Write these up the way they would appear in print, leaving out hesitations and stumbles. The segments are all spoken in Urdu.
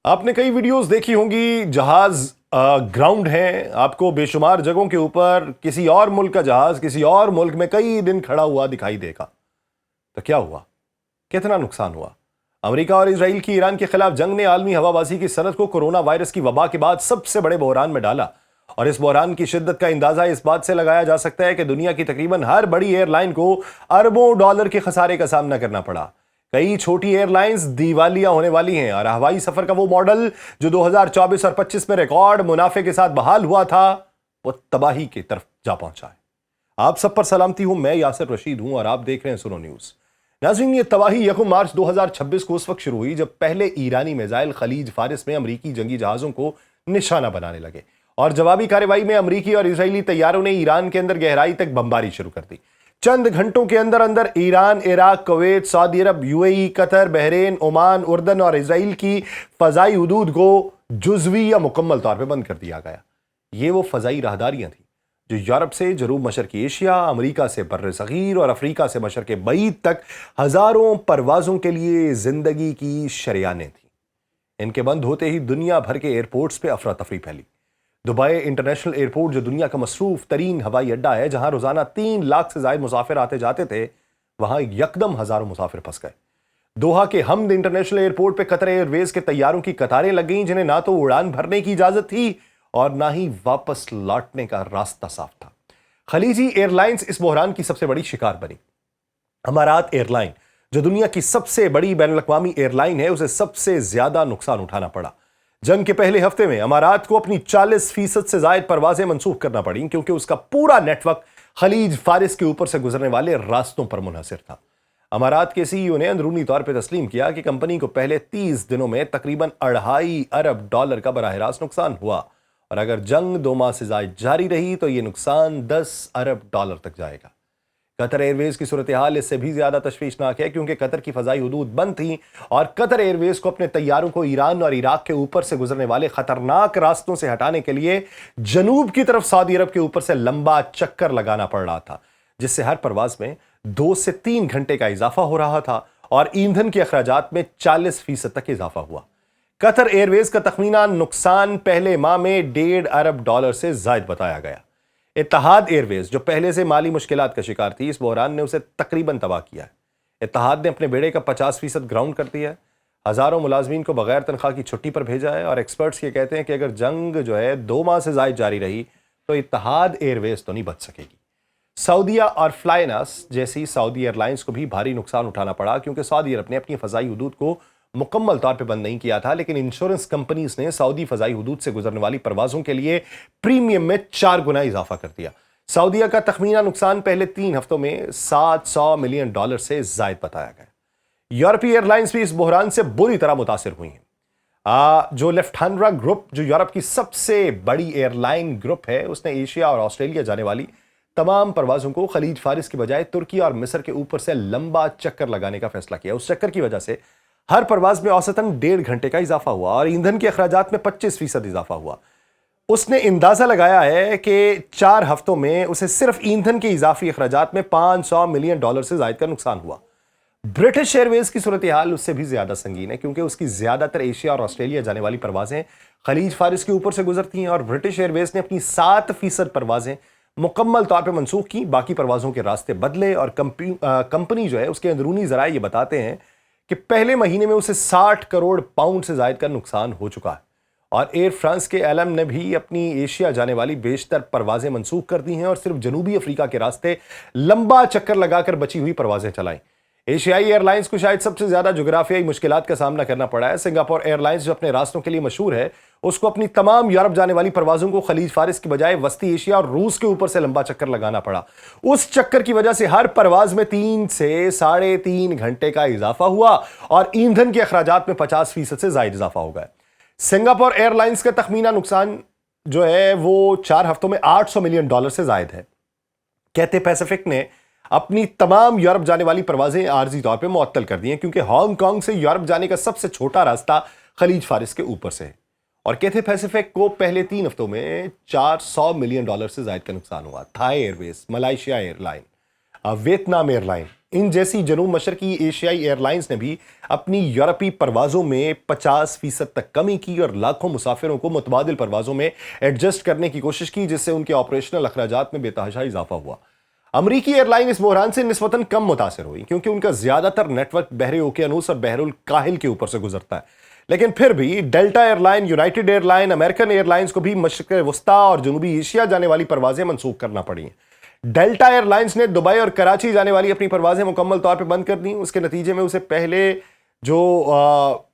آپ نے کئی ویڈیوز دیکھی ہوں گی، جہاز گراؤنڈ ہیں، آپ کو بے شمار جگہوں کے اوپر کسی اور ملک کا جہاز کسی اور ملک میں کئی دن کھڑا ہوا دکھائی دے گا۔ تو کیا ہوا؟ کتنا نقصان ہوا؟ امریکہ اور اسرائیل کی ایران کے خلاف جنگ نے عالمی ہوا بازی کی صنعت کو کورونا وائرس کی وبا کے بعد سب سے بڑے بحران میں ڈالا، اور اس بحران کی شدت کا اندازہ اس بات سے لگایا جا سکتا ہے کہ دنیا کی تقریباً ہر بڑی ایئر لائن کو اربوں ڈالر کے خسارے کا سامنا کرنا پڑا۔ کئی چھوٹی ایئر لائنز دیوالیہ ہونے والی ہیں، اور ہوائی سفر کا وہ ماڈل جو 2024 اور 25 میں ریکارڈ منافع کے ساتھ بحال ہوا تھا، وہ تباہی کی طرف جا پہنچا ہے۔ آپ سب پر سلامتی ہوں، میں یاسر رشید ہوں اور آپ دیکھ رہے ہیں سنو نیوز۔ ناظرین، یہ تباہی 1 مارچ 2026 کو اس وقت شروع ہوئی جب پہلے ایرانی میزائل خلیج فارس میں امریکی جنگی جہازوں کو نشانہ بنانے لگے، اور جوابی کارروائی میں امریکی اور اسرائیلی طیاروں نے ایران کے اندر گہرائی تک بمباری شروع کر دی۔ چند گھنٹوں کے اندر ایران، عراق، کویت، سعودی عرب، UAE، قطر، بحرین، عمان، اردن اور اسرائیل کی فضائی حدود کو جزوی یا مکمل طور پہ بند کر دیا گیا۔ یہ وہ فضائی راہداریاں تھیں جو یورپ سے جنوب مشرقی ایشیا، امریکہ سے بر صغیر اور افریقہ سے مشرق بعید تک ہزاروں پروازوں کے لیے زندگی کی شریانیں تھیں۔ ان کے بند ہوتے ہی دنیا بھر کے ایئرپورٹس پہ افراتفری پھیلی۔ دبئی انٹرنیشنل ایئرپورٹ، جو دنیا کا مصروف ترین ہوائی اڈہ ہے، جہاں روزانہ 3 لاکھ سے زائد مسافر آتے جاتے تھے، وہاں یکدم ہزاروں مسافر پھنس گئے۔ دوحہ کے حمد انٹرنیشنل ایئرپورٹ پہ قطر ایئر ویز کے طیاروں کی قطاریں لگ گئیں، جنہیں نہ تو اڑان بھرنے کی اجازت تھی اور نہ ہی واپس لوٹنے کا راستہ صاف تھا۔ خلیجی ایئر لائنز اس بحران کی سب سے بڑی شکار بنی۔ امارات ایئر لائن، جو دنیا کی سب سے بڑی بین الاقوامی ایئر لائن ہے، اسے سب سے زیادہ نقصان اٹھانا پڑا۔ جنگ کے پہلے ہفتے میں امارات کو اپنی 40% سے زائد پروازیں منسوخ کرنا پڑیں، کیونکہ اس کا پورا نیٹ ورک خلیج فارس کے اوپر سے گزرنے والے راستوں پر منحصر تھا۔ امارات کے CEO نے اندرونی طور پہ تسلیم کیا کہ کمپنی کو پہلے 30 دنوں میں تقریباً $2.5 ارب کا براہ راست نقصان ہوا، اور اگر جنگ 2 ماہ سے زائد جاری رہی تو یہ نقصان $10 ارب تک جائے گا۔ قطر ایئر ویز کی صورتحال اس سے بھی زیادہ تشویشناک ہے، کیونکہ قطر کی فضائی حدود بند تھیں، اور قطر ایئر ویز کو اپنے طیاروں کو ایران اور عراق کے اوپر سے گزرنے والے خطرناک راستوں سے ہٹانے کے لیے جنوب کی طرف سعودی عرب کے اوپر سے لمبا چکر لگانا پڑ رہا تھا، جس سے ہر پرواز میں 2 سے 3 گھنٹے کا اضافہ ہو رہا تھا، اور ایندھن کے اخراجات میں 40% تک اضافہ ہوا۔ قطر ایئر ویز کا تخمینہ نقصان پہلے ماہ میں $1.5 ارب سے زائد بتایا گیا۔ اتحاد ایئر ویز، جو پہلے سے مالی مشکلات کا شکار تھی، اس بحران نے اسے تقریباً تباہ کیا ہے۔ اتحاد نے اپنے بیڑے کا 50% گراؤنڈ کر دیا ہے، ہزاروں ملازمین کو بغیر تنخواہ کی چھٹی پر بھیجا ہے، اور ایکسپرٹس یہ کہتے ہیں کہ اگر جنگ 2 ماہ سے زائد جاری رہی تو اتحاد ایئر ویز تو نہیں بچ سکے گی۔ سعودیہ اور فلائناس جیسی سعودی ایئر لائنز کو بھی بھاری نقصان اٹھانا پڑا، کیونکہ سعودی عرب نے اپنی فضائی حدود کو مکمل طور پہ بند نہیں کیا تھا، لیکن انشورنس کمپنیز نے سعودی فضائی حدود سے گزرنے والی پروازوں کے لیے پریمیم میں 4 گنا اضافہ کر دیا۔ سعودیہ کا تخمینہ نقصان پہلے 3 ہفتوں میں $700 ملین سے زائد بتایا گیا۔ یورپی ایئر لائنز بھی اس بحران سے بری طرح متاثر ہوئی ہیں۔ جو لیفٹھانسا گروپ، جو یورپ کی سب سے بڑی ایئر لائن گروپ ہے، اس نے ایشیا اور آسٹریلیا جانے والی تمام پروازوں کو خلیج فارس کی بجائے ترکی اور مصر کے اوپر سے لمبا چکر لگانے کا فیصلہ کیا۔ اس چکر کی وجہ سے ہر پرواز میں اوسطاً 1.5 گھنٹے کا اضافہ ہوا، اور ایندھن کے اخراجات میں 25% اضافہ ہوا۔ اس نے اندازہ لگایا ہے کہ 4 ہفتوں میں اسے صرف ایندھن کے اضافی اخراجات میں $500 ملین سے زائد کا نقصان ہوا۔ برٹش ایئر ویز کی صورتحال اس سے بھی زیادہ سنگین ہے، کیونکہ اس کی زیادہ تر ایشیا اور آسٹریلیا جانے والی پروازیں خلیج فارس کے اوپر سے گزرتی ہیں، اور برٹش ایئر ویز نے اپنی 7% پروازیں مکمل طور پہ منسوخ کی، باقی پروازوں کے راستے بدلے، اور کمپنی اس کے اندرونی ذرائع یہ بتاتے ہیں کہ پہلے مہینے میں اسے £60 کروڑ سے زائد کا نقصان ہو چکا ہے۔ اور ایئر فرانس کے LM نے بھی اپنی ایشیا جانے والی بیشتر پروازیں منسوخ کر دی ہیں، اور صرف جنوبی افریقہ کے راستے لمبا چکر لگا کر بچی ہوئی پروازیں چلائیں۔ ایشیائی ایئر لائنز کو شاید سب سے زیادہ جغرافیائی مشکلات کا سامنا کرنا پڑا ہے۔ سنگاپور ایئر لائنز، جو اپنے راستوں کے لیے مشہور ہے، اس کو اپنی تمام یورپ جانے والی پروازوں کو خلیج فارس کی بجائے وسطی ایشیا اور روس کے اوپر سے لمبا چکر لگانا پڑا۔ اس چکر کی وجہ سے ہر پرواز میں 3 سے 3.5 گھنٹے کا اضافہ ہوا، اور ایندھن کے اخراجات میں 50% سے زائد اضافہ ہو گیا۔ سنگاپور ایئر لائنز کا تخمینہ نقصان وہ 4 ہفتوں میں $800 ملین سے زائد ہے۔ کیتھے پیسیفک نے اپنی تمام یورپ جانے والی پروازیں عارضی طور پہ معطل کر دی ہیں، کیونکہ ہانگ کانگ سے یورپ جانے کا سب سے چھوٹا راستہ خلیج فارس کے اوپر سے ہے، اور کیتھے پیسیفک کو پہلے 3 ہفتوں میں $400 ملین سے زائد کا نقصان ہوا۔ Thai airways, Malaysia airline, Vietnam airline, ان جیسی جنوب مشرقی ایشیائی ایئر لائنز نے بھی اپنی یورپی پروازوں میں 50% تک کمی کی اور لاکھوں مسافروں کو متبادل پروازوں میں ایڈجسٹ کرنے کی کوشش کی، جس سے ان کے آپریشنل اخراجات میں بے تحاشا اضافہ ہوا۔ امریکی ایئر لائن اس بحران سے نسبتاً کم متاثر ہوئی کیونکہ ان کا زیادہ تر نیٹ ورک بحر اوقیانوس اور بحر الکاہل کے اوپر سے گزرتا ہے، لیکن پھر بھی Delta airline, United airline, American airlines کو بھی مشرق وسطیٰ اور جنوبی ایشیا جانے والی پروازیں منسوخ کرنا پڑی ہیں۔ ڈیلٹا ایئر لائنز نے دبئی اور کراچی جانے والی اپنی پروازیں مکمل طور پہ بند کر دیں۔ اس کے نتیجے میں اسے پہلے جو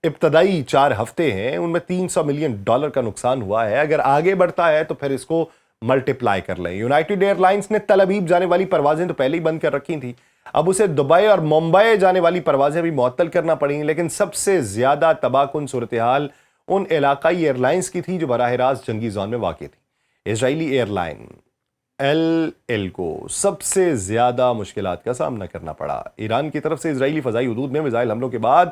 ابتدائی 4 ہفتے ہیں ان میں $300 ملین کا نقصان ہوا ہے۔ اگر آگے بڑھتا ہے تو پھر اس کو ملٹیپلائی کر لیں۔ یونائٹڈ ایئر لائنز نے تل ابیب جانے والی پروازیں تو پہلے ہی بند کر رکھی تھیں، اب اسے دبئی اور ممبئی جانے والی پروازیں بھی معطل کرنا پڑیں، لیکن سب سے زیادہ تباہ کن صورتحال ان علاقائی ایئر لائنز کی تھی جو براہ راست جنگی زون میں واقع تھی۔ اسرائیلی ایئر لائن ایل کو سب سے زیادہ مشکلات کا سامنا کرنا پڑا۔ ایران کی طرف سے اسرائیلی فضائی حدود میں میزائل حملوں کے بعد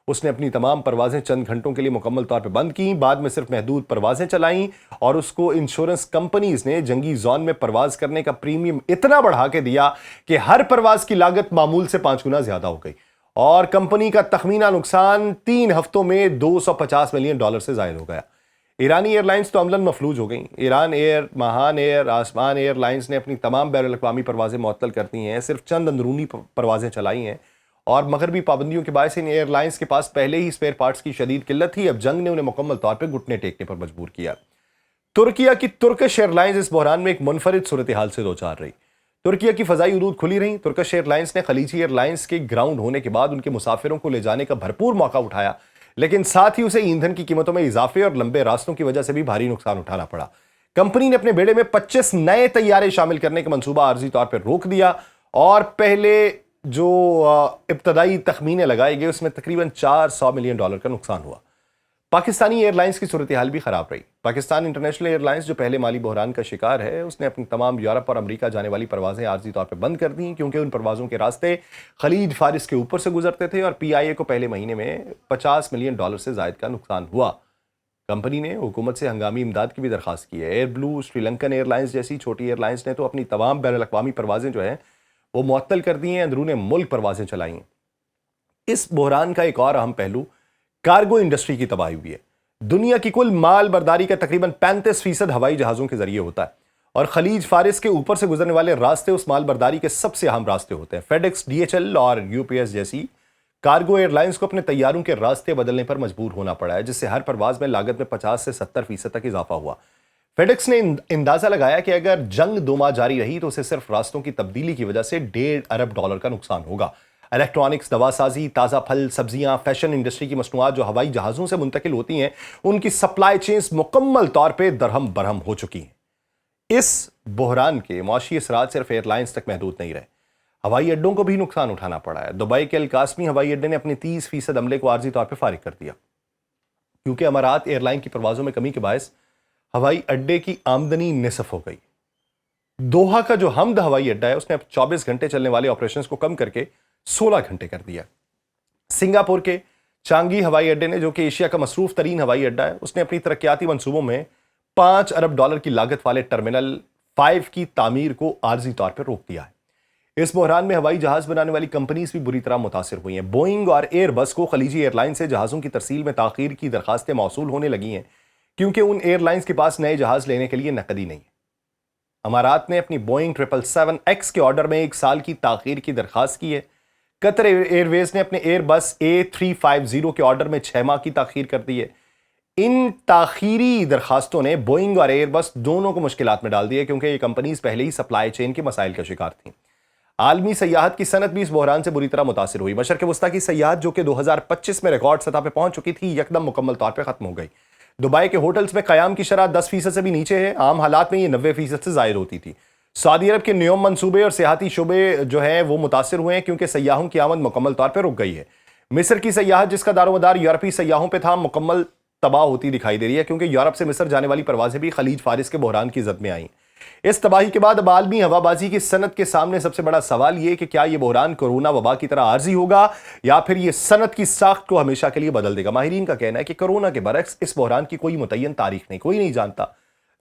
اس نے اپنی تمام پروازیں چند گھنٹوں کے لیے مکمل طور پہ بند کیں، بعد میں صرف محدود پروازیں چلائیں، اور اس کو انشورنس کمپنیز نے جنگی زون میں پرواز کرنے کا پریمیم اتنا بڑھا کے دیا کہ ہر پرواز کی لاگت معمول سے 5 گنا زیادہ ہو گئی، اور کمپنی کا تخمینہ نقصان 3 ہفتوں میں $250 ملین سے زائد ہو گیا۔ ایرانی ایئر لائنز تو عملاً مفلوج ہو گئیں۔ ایران ایئر، ماہان ایئر، آسمان ایئر لائنز نے اپنی تمام بین الاقوامی پروازیں معطل کر دی ہیں، صرف چند اندرونی پروازیں چلائی ہیں، اور مغربی پابندیوں کے باعث ان ایئر لائنز کے پاس پہلے ہی اسپیئر پارٹس کی شدید قلت تھی۔ اب جنگ نے انہیں مکمل طور پہ گھٹنے ٹیکنے پر مجبور کیا۔ ترکیہ کی ترکش ایئر لائنز اس بحران میں ایک منفرد صورتحال سے دوچار رہی۔ ترکیہ کی فضائی حدود کھلی رہیں، ترکش ایئر لائنز نے خلیجی ایئر لائنز کے گراؤنڈ ہونے کے بعد ان کے مسافروں کو لے جانے کا بھرپور موقع اٹھایا، لیکن ساتھ ہی اسے ایندھن کی قیمتوں میں اضافے اور لمبے راستوں کی وجہ سے بھی بھاری نقصان اٹھانا پڑا۔ کمپنی نے اپنے بیڑے میں 25 نئے طیارے شامل کرنے کا منصوبہ عارضی طور پر روک دیا، اور پہلے جو ابتدائی تخمینے لگائے گئے اس میں تقریباً $400 ملین کا نقصان ہوا۔ پاکستانی ایئر لائنز کی صورتحال بھی خراب رہی۔ پاکستان انٹرنیشنل ایئر لائنز جو پہلے مالی بحران کا شکار ہے، اس نے اپنی تمام یورپ اور امریکہ جانے والی پروازیں عارضی طور پر بند کر دیں، کیونکہ ان پروازوں کے راستے خلیج فارس کے اوپر سے گزرتے تھے، اور پی آئی اے کو پہلے مہینے میں $50 ملین سے زائد کا نقصان ہوا۔ کمپنی نے حکومت سے ہنگامی امداد کی بھی درخواست کی ہے۔ ایئر بلو، سری لنکن ایئر لائنز جیسی چھوٹی ایئر لائنز نے تو اپنی تمام بین الاقوامی پروازیں جو ہیں وہ معطل کر دی ہیں، اندرون ملک پروازیں چلائی ہیں۔ اس بحران کا ایک اور اہم پہلو کارگو انڈسٹری کی تباہی ہوئی ہے۔ دنیا کی کل مال برداری کا تقریباً 35% ہوائی جہازوں کے ذریعے ہوتا ہے، اور خلیج فارس کے اوپر سے گزرنے والے راستے اس مال برداری کے سب سے اہم راستے ہوتے ہیں۔ FedEx, D H L اور یو پی ایس جیسی کارگو ایئر لائنز کو اپنے طیاروں کے راستے بدلنے پر مجبور ہونا پڑا ہے، جس سے ہر پرواز میں لاگت میں 50 سے 70% تک اضافہ ہوا۔ فیڈ ایکس نے اندازہ لگایا کہ اگر جنگ 2 ماہ جاری رہی تو اسے صرف راستوں کی تبدیلی کی وجہ سے $1.5 ارب کا نقصان ہوگا۔ الیکٹرانکس، دوا سازی، تازہ پھل سبزیاں، فیشن انڈسٹری کی مصنوعات جو ہوائی جہازوں سے منتقل ہوتی ہیں، ان کی سپلائی چینز مکمل طور پہ درہم برہم ہو چکی ہیں۔ اس بحران کے معاشی اثرات صرف ایئر لائنز تک محدود نہیں رہے، ہوائی اڈوں کو بھی نقصان اٹھانا پڑا ہے۔ دبئی کے القاسمی ہوائی اڈے نے اپنے 30% عملے کو عارضی طور پہ فارغ کر دیا، کیونکہ امارات ایئر لائن کی پروازوں میں کمی کے باعث ہوائی اڈے کی آمدنی نصف ہو گئی۔ دوحہ کا جو حمد ہوائی اڈا ہے، اس نے اب 24 گھنٹے چلنے والے آپریشنز کو کم کر کے 16 گھنٹے کر دیا۔ سنگاپور کے چانگی ہوائی اڈے نے، جو کہ ایشیا کا مصروف ترین ہوائی اڈا ہے، اس نے اپنی ترقیاتی منصوبوں میں $5 ارب کی لاگت والے ٹرمینل 5 کی تعمیر کو عارضی طور پر روک دیا ہے۔ اس بحران میں ہوائی جہاز بنانے والی کمپنیز بھی بری طرح متاثر ہوئی ہیں۔ بوئنگ اور ایئر بس کو خلیجی ایئر لائن سے جہازوں کی ترسیل میں تاخیر کی درخواستیں موصول ہونے لگی ہیں، کیونکہ ان ایئر لائنز کے پاس نئے جہاز لینے کے لیے نقدی نہیں ہے۔ امارات نے اپنی بوئنگ 777X کے آرڈر میں 1 سال کی تاخیر کی درخواست کی ہے۔ قطر ایئر ویز نے اپنے ایئر بس A350 کے آرڈر میں 6 ماہ کی تاخیر کر دی ہے۔ ان تاخیری درخواستوں نے بوئنگ اور ایئر بس دونوں کو مشکلات میں ڈال دیا، کیونکہ یہ کمپنیز پہلے ہی سپلائی چین کے مسائل کا شکار تھیں۔ عالمی سیاحت کی صنعت بھی اس بحران سے بری طرح متاثر ہوئی۔ مشرق وسطیٰ کی سیاحت، جو کہ 2025 میں ریکارڈ سطح پہ پہنچ چکی تھی، یکدم مکمل طور پہ ختم ہو گئی۔ دبئی کے ہوٹلز میں قیام کی شرح 10% سے بھی نیچے ہے، عام حالات میں یہ 90% سے زائد ہوتی تھی۔ سعودی عرب کے نیوم منصوبے اور سیاحتی شعبے جو ہیں وہ متاثر ہوئے ہیں، کیونکہ سیاحوں کی آمد مکمل طور پہ رک گئی ہے۔ مصر کی سیاحت، جس کا دار و مدار یورپی سیاحوں پہ تھا، مکمل تباہ ہوتی دکھائی دے رہی ہے، کیونکہ یورپ سے مصر جانے والی پروازیں بھی خلیج فارس کے بحران کی زد میں آئیں۔ اس تباہی کے بعد اب عالمی ہوا بازی کی صنعت کے سامنے سب سے بڑا سوال یہ کہ کیا یہ بحران کورونا وبا کی طرح عارضی ہوگا، یا پھر یہ صنعت کی ساخت کو ہمیشہ کے لیے بدل دے گا۔ ماہرین کا کہنا ہے کہ کورونا کے برعکس اس بحران کی کوئی متعین تاریخ نہیں، کوئی نہیں جانتا۔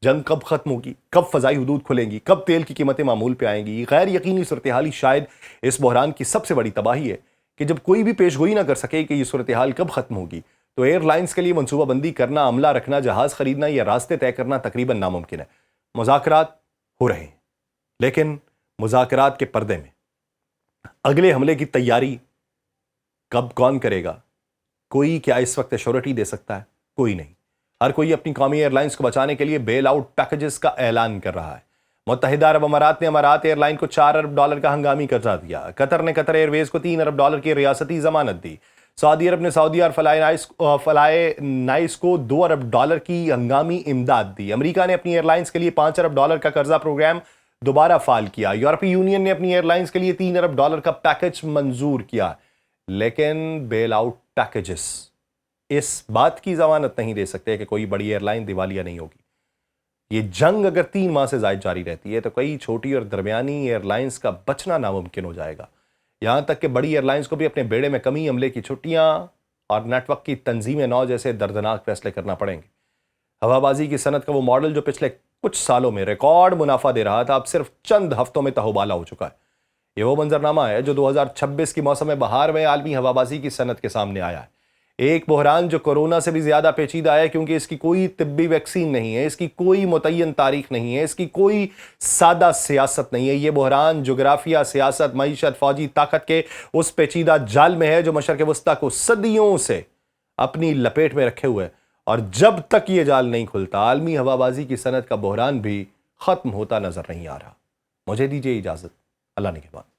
جنگ کب ختم ہوگی، کب فضائی حدود کھلیں گی، کب تیل کی قیمتیں معمول پہ آئیں گی؟ غیر یقینی صورتحال شاید اس بحران کی سب سے بڑی تباہی ہے کہ جب کوئی بھی پیش گوئی نہ کر سکے کہ یہ صورتحال کب ختم ہوگی تو ایئر لائنز کے لیے منصوبہ بندی کرنا، عملہ رکھنا، جہاز خریدنا یا راستے طے کرنا تقریباً ناممکن ہے۔ مذاکرات ہو رہے ہیں لیکن مذاکرات کے پردے میں اگلے حملے کی تیاری کب کون کرے گا؟ کوئی کیا اس وقت ایشورٹی دے سکتا ہے؟ کوئی نہیں۔ ہر کوئی اپنی قومی ایئر لائنز کو بچانے کے لیے بیل آؤٹ پیکجز کا اعلان کر رہا ہے۔ متحدہ عرب امارات نے امارات ایئر لائن کو $4 ارب کا ہنگامی قرضہ دیا۔ قطر نے قطر ایئر ویز کو $3 ارب کی ریاستی ضمانت دی۔ سعودی عرب نے سعودی اور فلائے نائس کو $2 ارب کی ہنگامی امداد دی۔ امریکہ نے اپنی ایئر لائنز کے لیے $5 ارب کا قرضہ پروگرام دوبارہ فعال کیا۔ یورپی یونین نے اپنی ایئر لائنز کے لیے $3 ارب کا پیکج منظور کیا، لیکن بیل آؤٹ پیکجز اس بات کی ضمانت نہیں دے سکتے کہ کوئی بڑی ایئر لائن دیوالیہ نہیں ہوگی۔ یہ جنگ اگر 3 ماہ سے زائد جاری رہتی ہے تو کئی چھوٹی اور درمیانی ایئر لائنز کا بچنا ناممکن ہو جائے گا، یہاں تک کہ بڑی ایئر لائنز کو بھی اپنے بیڑے میں کمی، عملے کی چھٹیاں اور نیٹ ورک کی تنظیم نو جیسے دردناک فیصلے کرنا پڑیں گے۔ ہوا بازی کی صنعت کا وہ ماڈل جو پچھلے کچھ سالوں میں ریکارڈ منافع دے رہا تھا، اب صرف چند ہفتوں میں تہوبالا ہو چکا ہے۔ یہ وہ منظرنامہ ہے جو 2026 کی موسم بہار میں عالمی ہوا بازی کی صنعت کے سامنے آیا ہے۔ ایک بحران جو کورونا سے بھی زیادہ پیچیدہ ہے کیونکہ اس کی کوئی طبی ویکسین نہیں ہے، اس کی کوئی متعین تاریخ نہیں ہے، اس کی کوئی سادہ سیاست نہیں ہے۔ یہ بحران جغرافیہ، سیاست، معیشت، فوجی طاقت کے اس پیچیدہ جال میں ہے جو مشرق وسطیٰ کو صدیوں سے اپنی لپیٹ میں رکھے ہوئے، اور جب تک یہ جال نہیں کھلتا عالمی ہوا بازی کی صنعت کا بحران بھی ختم ہوتا نظر نہیں آ رہا۔ مجھے دیجیے اجازت، اللہ نگہبان۔